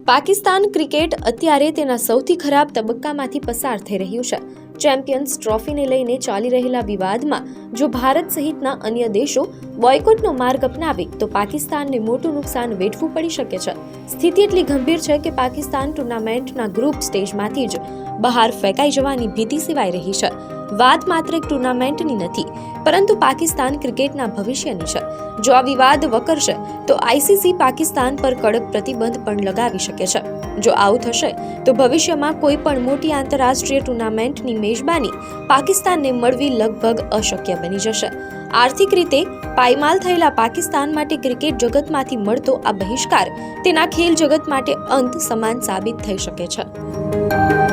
Pakistan cricket અત્યારે તેના સૌથી ખરાબ તબક્કામાંથી પસાર થઈ રહ્યું છે। ચેમ્પિયન્સ ટ્રોફીને લઈને ચાલી રહેલા વિવાદમાં જો ભારત સહિતના અન્ય દેશો બોયકોટનો માર્ગ અપનાવે તો પાકિસ્તાનને મોટું નુકસાન વેઠવું પડી શકે છે। સ્થિતિ એટલી ગંભીર છે કે પાકિસ્તાન ટુર્નામેન્ટના ગ્રુપ સ્ટેજમાંથી જ બહાર ફેંકાઈ જવાની ભીતિ સેવાઈ રહી છે। વાત માત્ર એક ટુર્નામેન્ટની નથી, પરંતુ પાકિસ્તાન ક્રિકેટના ભવિષ્યની છે। જો આ વિવાદ વકરશે તો આઈસીસી પાકિસ્તાન પર કડક પ્રતિબંધ પણ લગાવી શકે છે। જો આવું થશે તો ભવિષ્યમાં કોઈ પણ મોટી આંતરરાષ્ટ્રીય ટુર્નામેન્ટની મેજબાની પાકિસ્તાનને મળવી લગભગ અશક્ય બની જશે। આર્થિક રીતે પાયમાલ થયેલા પાકિસ્તાન માટે ક્રિકેટ જગતમાંથી મળતો આ બહિષ્કાર તેના ખેલ જગત માટે અંત સમાન સાબિત થઈ શકે છે।